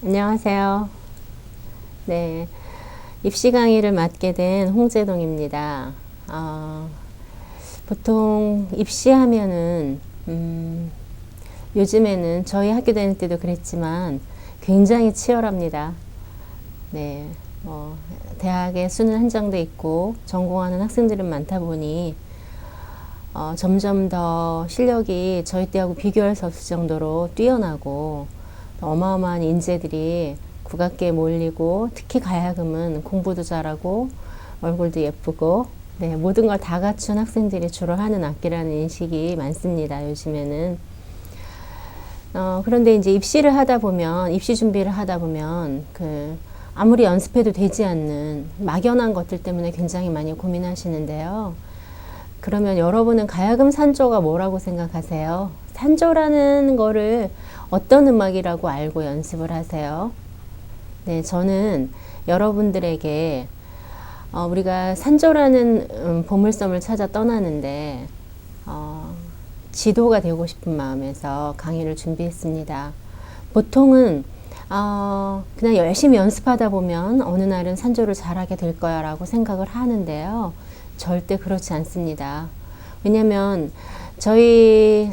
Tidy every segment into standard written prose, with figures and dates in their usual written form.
안녕하세요. 네, 입시 강의를 맡게 된 홍재동입니다. 보통 입시하면은 요즘에는 저희 학교 다닐 때도 그랬지만 굉장히 치열합니다. 네, 대학에 수는 한정돼 있고 전공하는 학생들은 많다 보니 점점 더 실력이 저희 때하고 비교할 수 없을 정도로 뛰어나고 어마어마한 인재들이 국악계에 몰리고, 특히 가야금은 공부도 잘하고 얼굴도 예쁘고, 네, 모든 걸 다 갖춘 학생들이 주로 하는 악기라는 인식이 많습니다, 요즘에는. 그런데 이제 입시 준비를 하다 보면 아무리 연습해도 되지 않는 막연한 것들 때문에 굉장히 많이 고민하시는데요. 그러면 여러분은 가야금 산조가 뭐라고 생각하세요? 산조라는 거를 어떤 음악이라고 알고 연습을 하세요? 네, 저는 여러분들에게 우리가 산조라는 보물섬을 찾아 떠나는데 지도가 되고 싶은 마음에서 강의를 준비했습니다. 보통은 그냥 열심히 연습하다 보면 어느 날은 산조를 잘하게 될 거야 라고 생각을 하는데요. 절대 그렇지 않습니다. 왜냐면 저희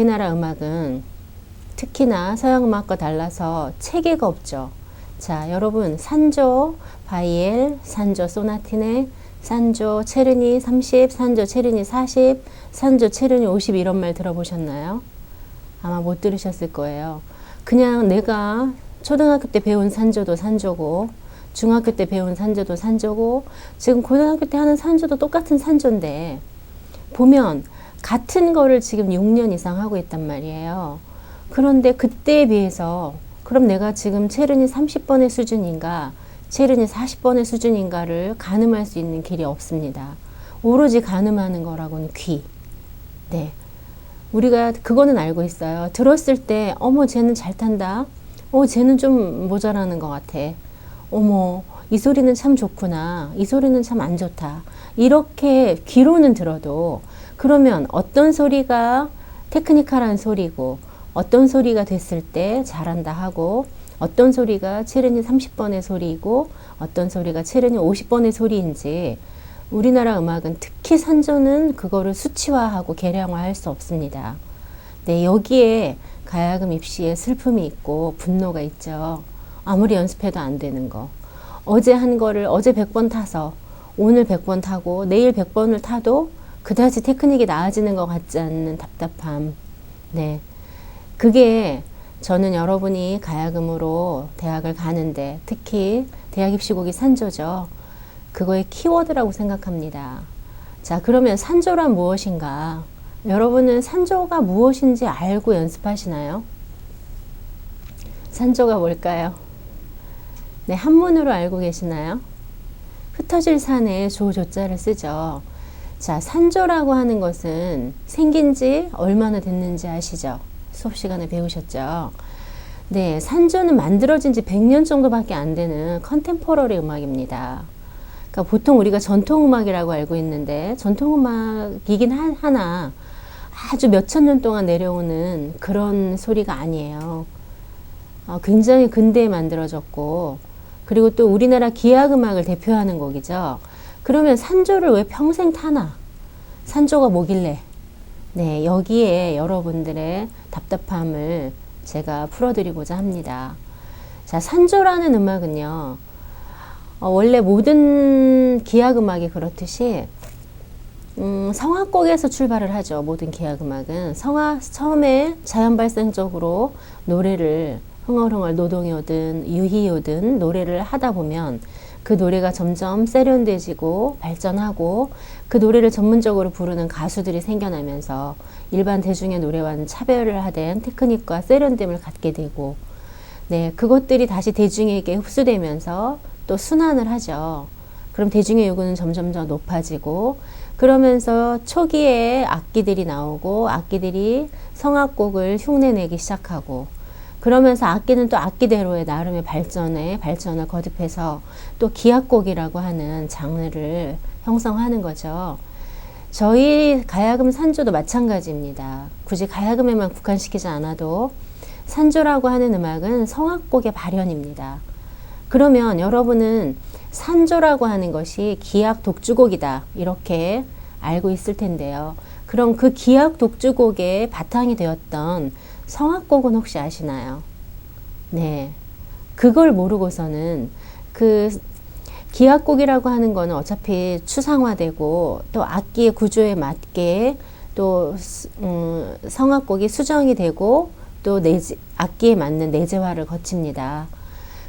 나라 음악은 특히나 서양 음악과 달라서 체계가 없죠. 자, 여러분 산조 바이엘, 산조 소나티네, 산조 체르니 30, 산조 체르니 40, 산조 체르니 50 이런 말 들어보셨나요? 아마 못 들으셨을 거예요. 그냥 내가 초등학교 때 배운 산조도 산조고, 중학교 때 배운 산조도 산조고, 지금 고등학교 때 하는 산조도 똑같은 산조인데, 보면 같은 거를 지금 6년 이상 하고 있단 말이에요. 그런데 그때에 비해서 그럼 내가 지금 체르니 30번의 수준인가, 체르니 40번의 수준인가를 가늠할 수 있는 길이 없습니다. 오로지 가늠하는 거라고는 귀. 네. 우리가 그거는 알고 있어요. 들었을 때, 어머, 쟤는 잘 탄다. 쟤는 좀 모자라는 것 같아. 어머, 이 소리는 참 좋구나. 이 소리는 참 안 좋다. 이렇게 귀로는 들어도, 그러면 어떤 소리가 테크니컬한 소리고, 어떤 소리가 됐을 때 잘한다 하고, 어떤 소리가 체르니 30번의 소리이고, 어떤 소리가 체르니 50번의 소리인지, 우리나라 음악은 특히 산조는 그거를 수치화하고 계량화할 수 없습니다. 네, 여기에 가야금 입시에 슬픔이 있고 분노가 있죠. 아무리 연습해도 안 되는 거. 어제 한 거를 어제 100번 타서 오늘 100번 타고 내일 100번을 타도 그다지 테크닉이 나아지는 것 같지 않는 답답함. 네, 그게 저는 여러분이 가야금으로 대학을 가는데 특히 대학 입시곡이 산조죠. 그거의 키워드라고 생각합니다. 자, 그러면 산조란 무엇인가? 여러분은 산조가 무엇인지 알고 연습하시나요? 산조가 뭘까요? 네, 한문으로 알고 계시나요? 흩어질 산에 조조자를 쓰죠. 자, 산조라고 하는 것은 생긴 지 얼마나 됐는지 아시죠? 수업 시간에 배우셨죠? 네, 산조는 만들어진 지 100년 정도밖에 안 되는 컨템포러리 음악입니다. 그러니까 보통 우리가 전통음악이라고 알고 있는데 전통음악이긴 하나 아주 몇천 년 동안 내려오는 그런 소리가 아니에요. 굉장히 근대에 만들어졌고, 그리고 또 우리나라 기악음악을 대표하는 곡이죠. 그러면 산조를 왜 평생 타나? 산조가 뭐길래? 네, 여기에 여러분들의 답답함을 제가 풀어드리고자 합니다. 자, 산조라는 음악은요, 원래 모든 기악음악이 그렇듯이 성악곡에서 출발을 하죠. 모든 기악음악은 처음에 자연발생적으로 노래를 흥얼흥얼 노동요든 유희요든 노래를 하다 보면 그 노래가 점점 세련돼지고 발전하고 그 노래를 전문적으로 부르는 가수들이 생겨나면서 일반 대중의 노래와는 차별을 하된 테크닉과 세련됨을 갖게 되고, 네, 그것들이 다시 대중에게 흡수되면서 또 순환을 하죠. 그럼 대중의 요구는 점점 더 높아지고, 그러면서 초기에 악기들이 나오고 악기들이 성악곡을 흉내내기 시작하고, 그러면서 악기는 또 악기대로의 나름의 발전을 거듭해서 또 기악곡이라고 하는 장르를 형성하는 거죠. 저희 가야금 산조도 마찬가지입니다. 굳이 가야금에만 국한시키지 않아도 산조라고 하는 음악은 성악곡의 발현입니다. 그러면 여러분은 산조라고 하는 것이 기악 독주곡이다 이렇게 알고 있을 텐데요. 그럼 그 기악 독주곡의 바탕이 되었던 성악곡은 혹시 아시나요? 네, 그걸 모르고서는 그 기악곡이라고 하는 거는 어차피 추상화되고 또 악기의 구조에 맞게 또 성악곡이 수정이 되고 또 악기에 맞는 내재화를 거칩니다.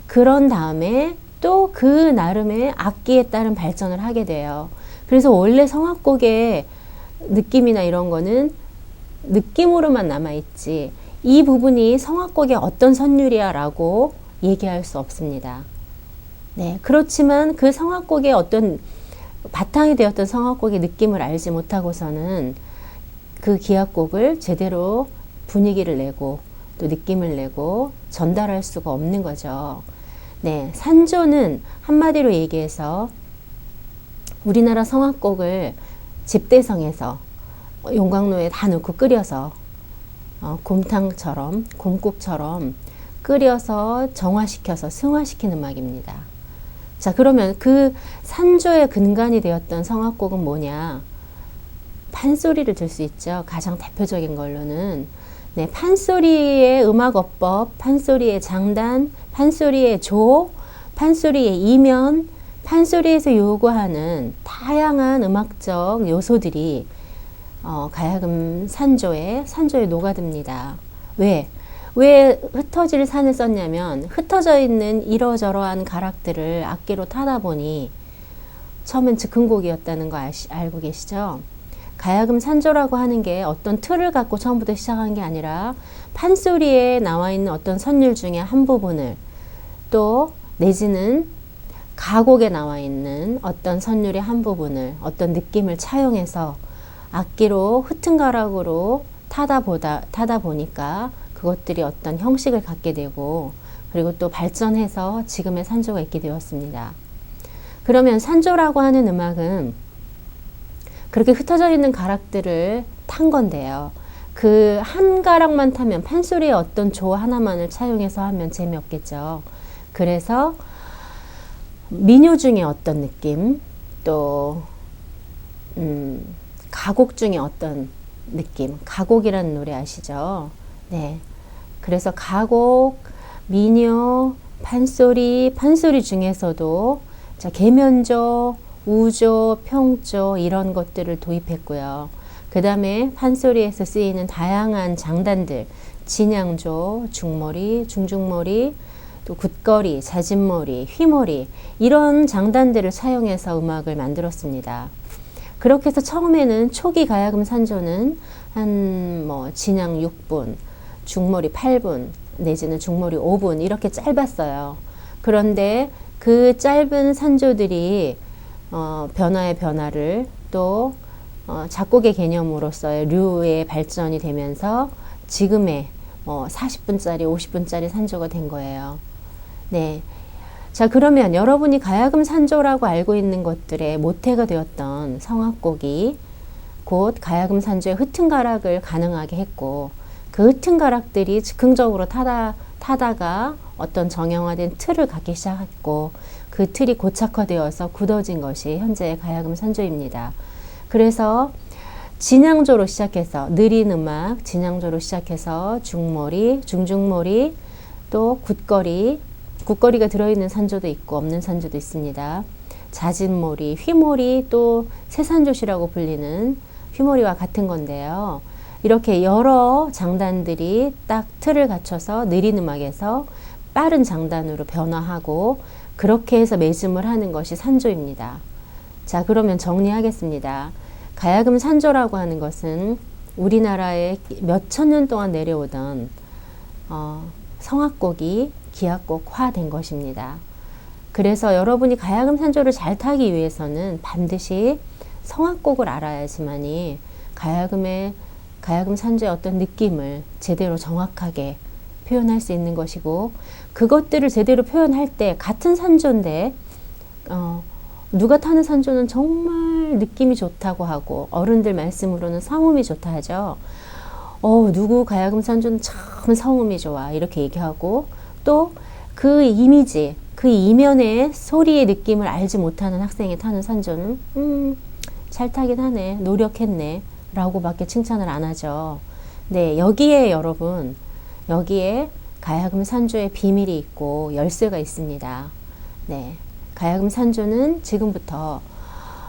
그런 다음에 또 그 나름의 악기에 따른 발전을 하게 돼요. 그래서 원래 성악곡의 느낌이나 이런 거는 느낌으로만 남아있지 이 부분이 성악곡의 어떤 선율이야 라고 얘기할 수 없습니다. 네, 그렇지만 그 성악곡의 어떤 바탕이 되었던 성악곡의 느낌을 알지 못하고서는 그 기악곡을 제대로 분위기를 내고 또 느낌을 내고 전달할 수가 없는 거죠. 네, 산조는 한마디로 얘기해서 우리나라 성악곡을 집대성에서 용광로에 다 넣고 끓여서 곰탕처럼 곰국처럼 끓여서 정화시켜서 승화시킨 음악입니다. 자, 그러면 그 산조의 근간이 되었던 성악곡은 뭐냐? 판소리를 들 수 있죠. 가장 대표적인 걸로는 네, 판소리의 음악어법, 판소리의 장단, 판소리의 조, 판소리의 이면, 판소리에서 요구하는 다양한 음악적 요소들이 가야금 산조에 녹아듭니다. 왜 흩어질 산을 썼냐면 흩어져 있는 이러저러한 가락들을 악기로 타다 보니 처음엔 즉흥곡이었다는 거 알고 계시죠? 가야금 산조라고 하는 게 어떤 틀을 갖고 처음부터 시작한 게 아니라 판소리에 나와 있는 어떤 선율 중에 한 부분을 또 내지는 가곡에 나와 있는 어떤 선율의 한 부분을 어떤 느낌을 차용해서 악기로 흩은 가락으로 타다 보니까 그것들이 어떤 형식을 갖게 되고 그리고 또 발전해서 지금의 산조가 있게 되었습니다. 그러면 산조라고 하는 음악은 그렇게 흩어져 있는 가락들을 탄 건데요. 그 한 가락만 타면 판소리의 어떤 조 하나만을 차용해서 하면 재미없겠죠. 그래서 민요 중에 어떤 느낌 또 가곡 중에 어떤 느낌 가곡이라는 노래 아시죠? 네. 그래서 가곡, 민요, 판소리 중에서도 자, 계면조, 우조, 평조 이런 것들을 도입했고요. 그 다음에 판소리에서 쓰이는 다양한 장단들 진양조, 중머리, 중중머리 또 굿거리, 자진머리, 휘머리 이런 장단들을 사용해서 음악을 만들었습니다. 그렇게 해서 처음에는 초기 가야금 산조는 한 진양 6분, 중머리 8분 내지는 중머리 5분 이렇게 짧았어요. 그런데 그 짧은 산조들이 변화의 변화를 또 작곡의 개념으로서의 류의 발전이 되면서 지금의 40분짜리, 50분짜리 산조가 된 거예요. 네. 자, 그러면 여러분이 가야금 산조라고 알고 있는 것들의 모태가 되었던 성악곡이 곧 가야금 산조의 흩은 가락을 가능하게 했고 그 흩은 가락들이 즉흥적으로 타다가 어떤 정형화된 틀을 갖기 시작했고 그 틀이 고착화되어서 굳어진 것이 현재의 가야금 산조입니다. 그래서 진양조로 시작해서 느린 음악 진양조로 시작해서 중머리, 중중머리 또 굿거리가 들어있는 산조도 있고 없는 산조도 있습니다. 자진머리, 휘머리 또 세산조시라고 불리는 휘머리와 같은 건데요. 이렇게 여러 장단들이 딱 틀을 갖춰서 느린 음악에서 빠른 장단으로 변화하고 그렇게 해서 매짐을 하는 것이 산조입니다. 자, 그러면 정리하겠습니다. 가야금 산조라고 하는 것은 우리나라에 몇천 년 동안 내려오던 성악곡이 기악곡화된 것입니다. 그래서 여러분이 가야금 산조를 잘 타기 위해서는 반드시 성악곡을 알아야지만이 가야금 산조의 어떤 느낌을 제대로 정확하게 표현할 수 있는 것이고 그것들을 제대로 표현할 때 같은 산조인데 누가 타는 산조는 정말 느낌이 좋다고 하고 어른들 말씀으로는 성음이 좋다 하죠. 누구 가야금 산조는 참 성음이 좋아. 이렇게 얘기하고, 또 그 이미지, 그 이면의 소리의 느낌을 알지 못하는 학생이 타는 산조는, 잘 타긴 하네. 노력했네. 라고 밖에 칭찬을 안 하죠. 네, 여기에 여러분, 여기에 가야금 산조의 비밀이 있고 열쇠가 있습니다. 네, 가야금 산조는 지금부터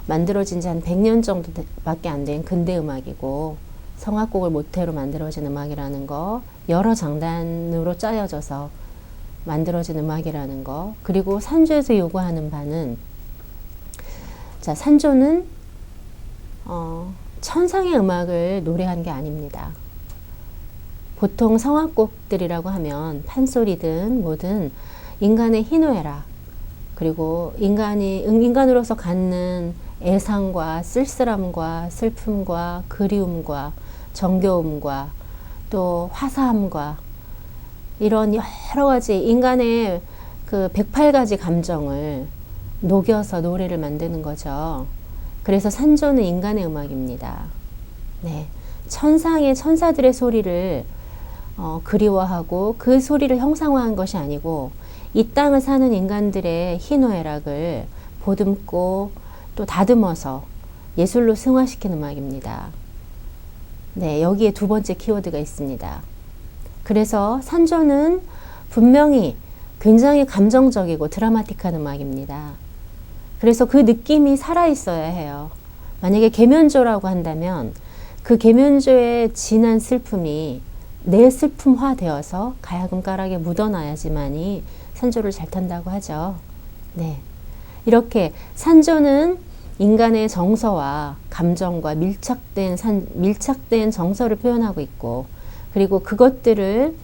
만들어진 지 한 100년 정도밖에 안 된 근대 음악이고, 성악곡을 모태로 만들어진 음악이라는 거, 여러 장단으로 짜여져서 만들어진 음악이라는 거, 그리고 산조에서 요구하는 바는, 자, 산조는 천상의 음악을 노래한 게 아닙니다. 보통 성악곡들이라고 하면 판소리든 뭐든 인간의 희노애락, 그리고 인간으로서 갖는 애상과 쓸쓸함과 슬픔과 그리움과 정겨움과 또 화사함과 이런 여러 가지 인간의 그 108가지 감정을 녹여서 노래를 만드는 거죠. 그래서 산조는 인간의 음악입니다. 네, 천상의 천사들의 소리를 그리워하고 그 소리를 형상화한 것이 아니고, 이 땅을 사는 인간들의 희노애락을 보듬고 또 다듬어서 예술로 승화시킨 음악입니다. 네, 여기에 두 번째 키워드가 있습니다. 그래서 산조는 분명히 굉장히 감정적이고 드라마틱한 음악입니다. 그래서 그 느낌이 살아있어야 해요. 만약에 계면조라고 한다면 그 계면조의 진한 슬픔이 내 슬픔화 되어서 가야금 가락에 묻어놔야지만이 산조를 잘 탄다고 하죠. 네, 이렇게 산조는 인간의 정서와 감정과 밀착된 정서를 표현하고 있고, 그리고 그것들을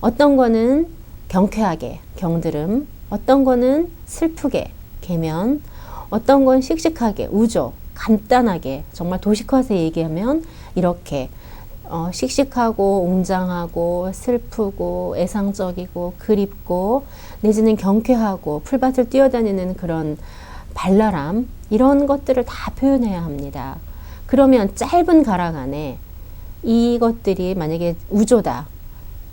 어떤 거는 경쾌하게 경드름, 어떤 거는 슬프게 계면, 어떤 건 씩씩하게 우조, 간단하게, 정말 도식화해서 얘기하면 이렇게 씩씩하고 웅장하고 슬프고 애상적이고 그립고 내지는 경쾌하고 풀밭을 뛰어다니는 그런 발랄함, 이런 것들을 다 표현해야 합니다. 그러면 짧은 가락 안에 이것들이 만약에 우조다,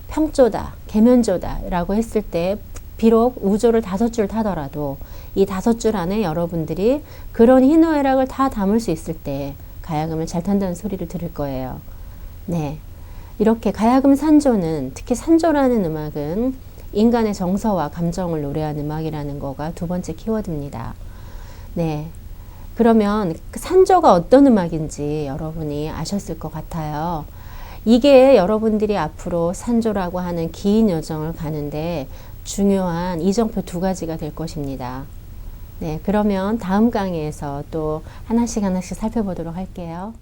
평조다, 계면조다 라고 했을 때, 비록 우조를 5줄 타더라도 이 5줄 안에 여러분들이 그런 희노애락을 다 담을 수 있을 때 가야금을 잘 탄다는 소리를 들을 거예요. 네, 이렇게 가야금 산조는, 특히 산조라는 음악은 인간의 정서와 감정을 노래하는 음악이라는 거가 두 번째 키워드입니다. 네, 그러면 산조가 어떤 음악인지 여러분이 아셨을 것 같아요. 이게 여러분들이 앞으로 산조라고 하는 긴 여정을 가는데 중요한 이정표 2가지가 될 것입니다. 네, 그러면 다음 강의에서 또 하나씩 살펴보도록 할게요.